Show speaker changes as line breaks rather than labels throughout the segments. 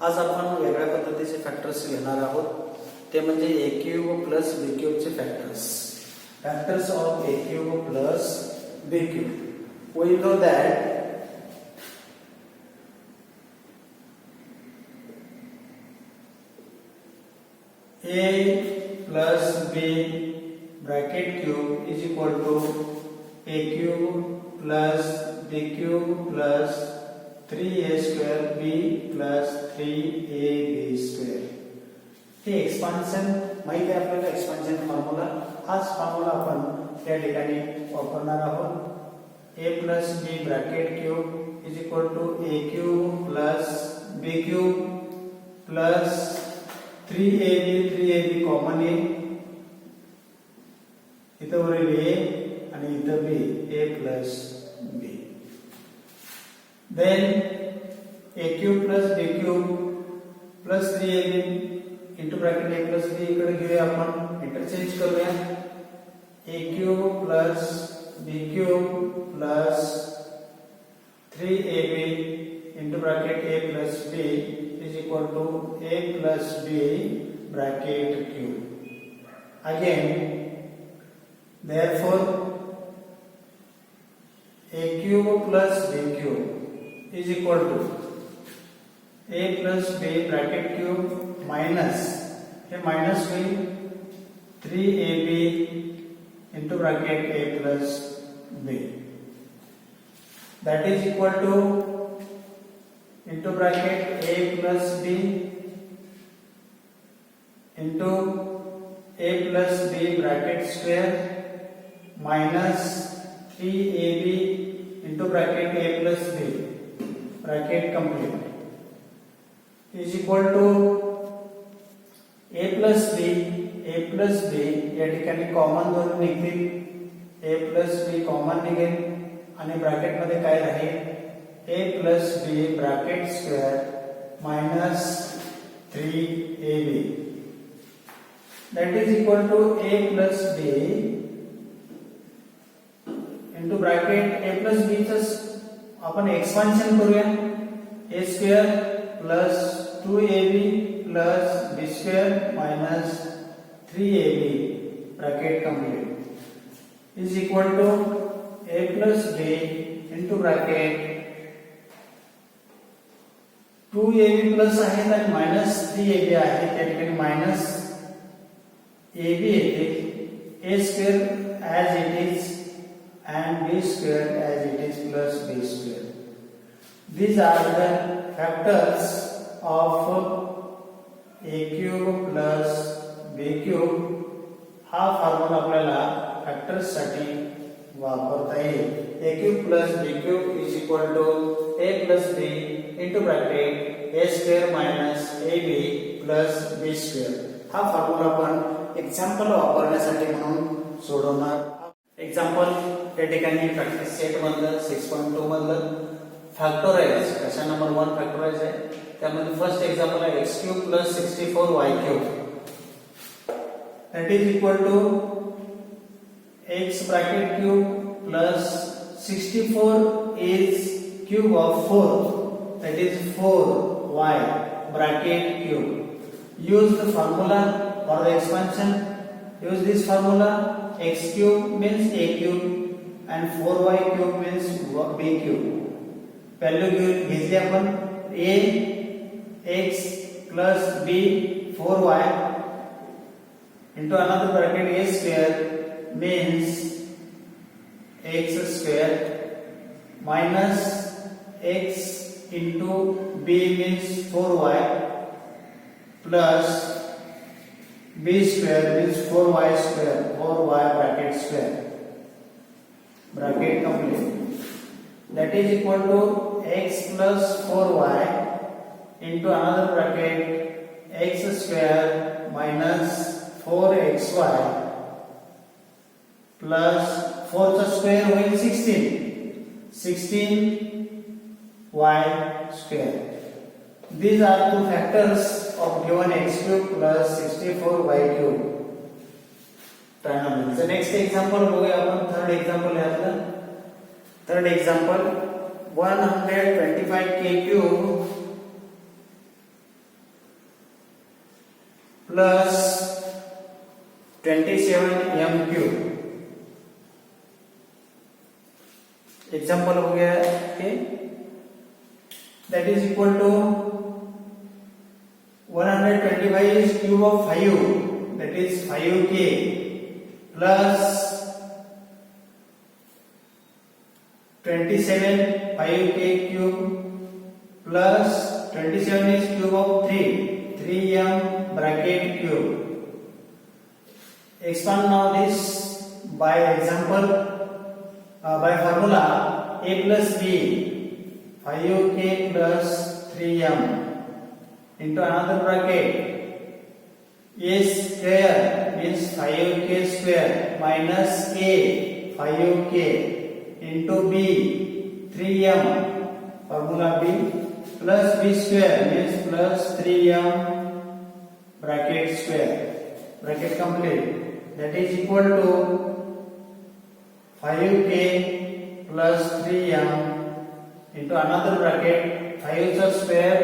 आज आपण वेगळ्या पद्धतीचे फॅक्टर्स घेणार आहोत, ते म्हणजे ए क्यूब प्लस बी क्यूबचे factors. Factors of a cube plus b cube. We know that a plus b bracket cube is equal to a cube plus b cube plus 3a square b plus 3ab square. Hey expansion माहिती आहे आपल्याला, expansion formula. हाच formula आपण या ठिकाणी वापरणार आहोत. a plus b bracket cube is equal to a cube plus b cube plus 3ab common आहे, इथं वरील a आणि इथं b, a plus b. then a cube plus b cube plus 3ab into bracket a plus b इकडे घेऊया, आपण interchange करूया. a cube plus b cube plus 3ab into bracket a plus b is equal to a plus b bracket cube. Again, therefore a cube plus b cube is equal to a plus b bracket cube minus, hey minus होईल 3ab into bracket a plus b. That is equal to into bracket a plus b into a plus b bracket square minus 3ab into bracket a plus b bracket complete is equal to a plus b या ठिकाणी common दोन निघतील, a plus b common निघेल आणि bracket मध्ये काय राहील, a plus b bracket square minus 3ab. That is equal to a plus b into bracket a plus b च आपण एक्सपान्शन करूया. a square plus 2ab plus b square minus 3ab bracket complete is equal to a plus b into bracket 2ab plus आहे आणि minus 3ab आहे, त्या ठिकाणी minus ab येते. a square as it is and b square as it is plus b square. These are the factors of a cube plus b cube. हा formula आपल्याला factors साठी वापरता येईल. a cube plus b cube is equal to a plus b into bracket a square minus ab plus b square. हा formula आपण example वापरण्यासाठी म्हणून सोडवणार. एक्झाम्पल त्या ठिकाणी प्रॅक्टिस सेट मधलं 6.2 मधलं फॅक्टराइज, क्वेश्चन नंबर 1 फॅक्टराइज आहे. त्यामध्ये फर्स्ट एक्झाम्पल आहे x cube plus 64y cube. That is equal to x bracket cube plus 64 is cube of 4, that is 4y bracket cube. Use the formula for the expansion. Use this formula. X cube means a cube and 4y cube means b cube. Value घेतली आपण. a x plus b 4y into another bracket a square means x square minus x into b means 4y plus b square means 4y square, 4y bracket square bracket complete. That is equal to x plus 4y into another bracket x square minus 4xy plus 4 square होईल 16y square. These are two factors of given x cube plus 64y cube trinomial. The next example बघूया आपण. Third example आहे आपलं. Third example 125k cube plus 27m cube. Example हो गया है that is equal to 125 is cube of 5, that is 5k plus 27 5k cube plus 27 is cube of 3m bracket cube. Expand now this by example, by formula a plus b 5k plus 3m into another bracket a square means 5k square minus a 5k into b 3m formula b plus b square means plus 3m bracket square bracket complete, that is equal to 5k plus 3m into another bracket 5 square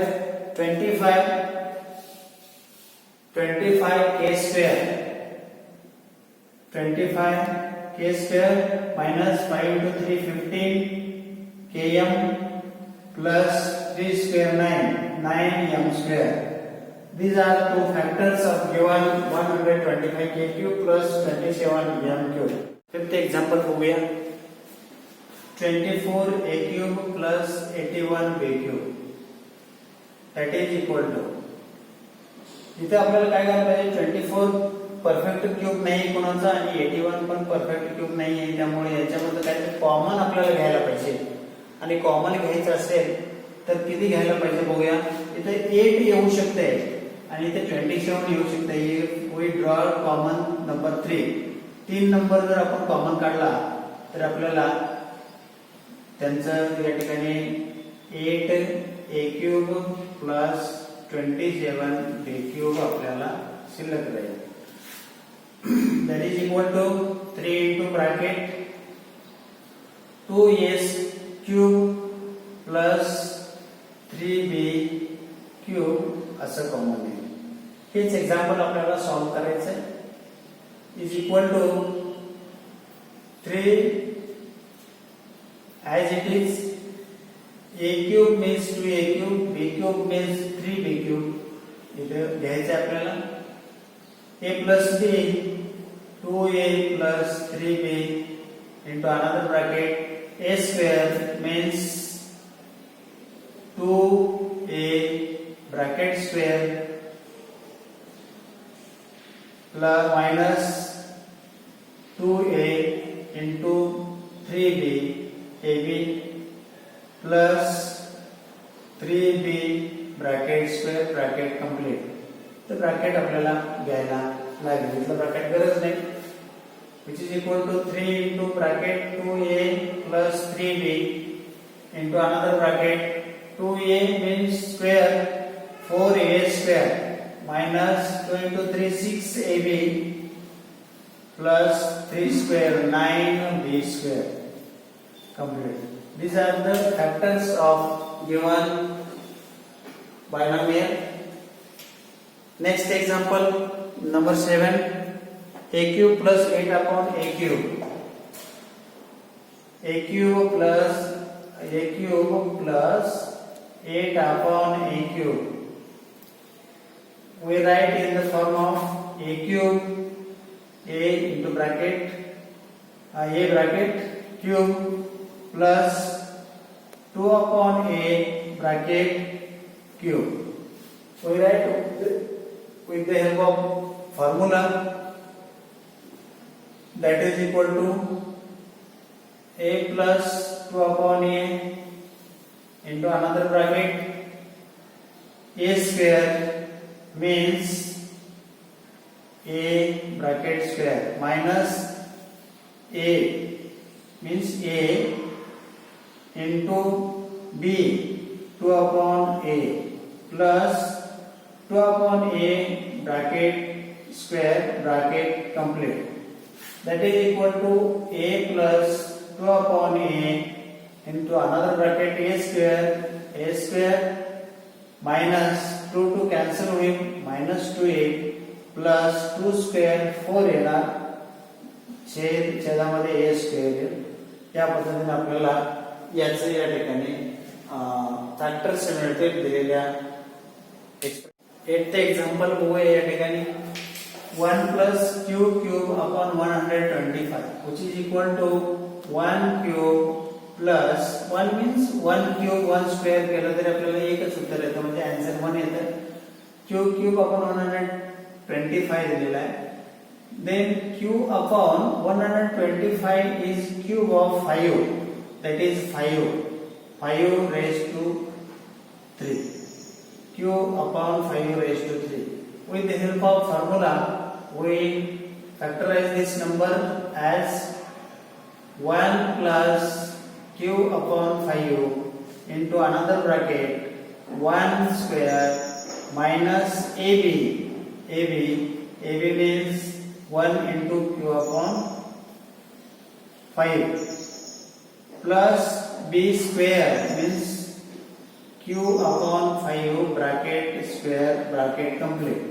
25k square 25k square minus 5 into 3 15 km plus 3 square 9m square. These are two factors of given 125k cube plus 27m cube. Fifth example हो गया 24a cube plus 81b cube, that is equal to, इथे आपल्याला काय करायला पाहिजे 24 perfect cube नाही कोणाचा आणि 81 पण परफेक्ट क्यूब नाही आहे, त्यामुळे याच्यामध्ये काहीतरी कॉमन आपल्याला घ्यायला पाहिजे आणि कॉमन घ्यायचं असेल तर किती घ्यायला पाहिजे बघूया. इथे 8 येऊ शकते आणि इथे 27 येऊ शकते. We draw common number 3. 3 number जर आपण कॉमन काढला तर आपल्याला त्यांचं या ठिकाणी 8a cube plus 27b cube आपल्याला शिल्लक राहील. that is equal to 3 into bracket 2s cube plus 3b cube असं कॉमन आहे. हेच एक्झाम्पल आपल्याला सॉल्व करायचं आहे. is equal to 3 as it is a cube means 2a cube, b cube means 3b cube. इथे घ्यायचं आपल्याला a plus b 2a plus 3b into another bracket a square means 2a bracket square plus minus 2a into 3b ab plus 3b bracket square bracket complete. तर bracket आपल्याला घ्यायला लागेल. इथलं bracket गरज नाही. which is equal to 3 into bracket 2a plus 3b into another bracket 2a means square 4a square minus 2 into 3 6ab plus 3 square 9b square complete. These are the factors of given binomial. Next example number 7, a cube plus 8 upon a cube. a cube plus 8 upon a cube. We write in the form of a cube, a into bracket a bracket cube plus 2 upon a bracket cube. We write with the help of formula, that is equal to a plus 2 upon a into another bracket a square means a bracket square minus a means a into b 2 upon a plus 2 upon a bracket square bracket complete. That is equal to a plus 2 upon a into another bracket a square minus 2 to cancel with minus 2a plus 2 square 4 येणार छेदामध्ये a square येईल. या पद्धतीने आपल्याला याचे या ठिकाणी factors मिळतील दिलेल्या. 8th एक्झाम्पल बघूया या ठिकाणी. 1 plus q cube upon 125 which is equal to 1 cube plus 1 means 1 cube 1 square केलं तरी आपल्याला एकच उत्तर येतं म्हणजे आन्सर 1 येतं. q cube upon 125 दिलेला आहे. Then q upon 125 is cube of 5, that is 5 raised to 3. q upon 5 raised to 3. With the help of formula, we factorize this number as 1 plus q upon 5 into another bracket 1 square minus ab means 1 into q upon 5 plus b square means q upon 5 bracket square bracket complete.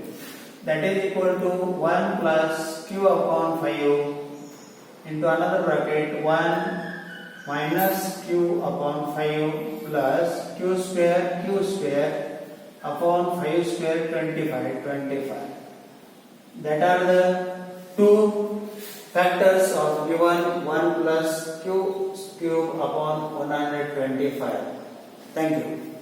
That is equal to 1 plus q upon 5 into another bracket 1 minus q upon 5 plus q square upon 5 square 25. That are the two factors of given 1 plus q cube upon 125. Thank you.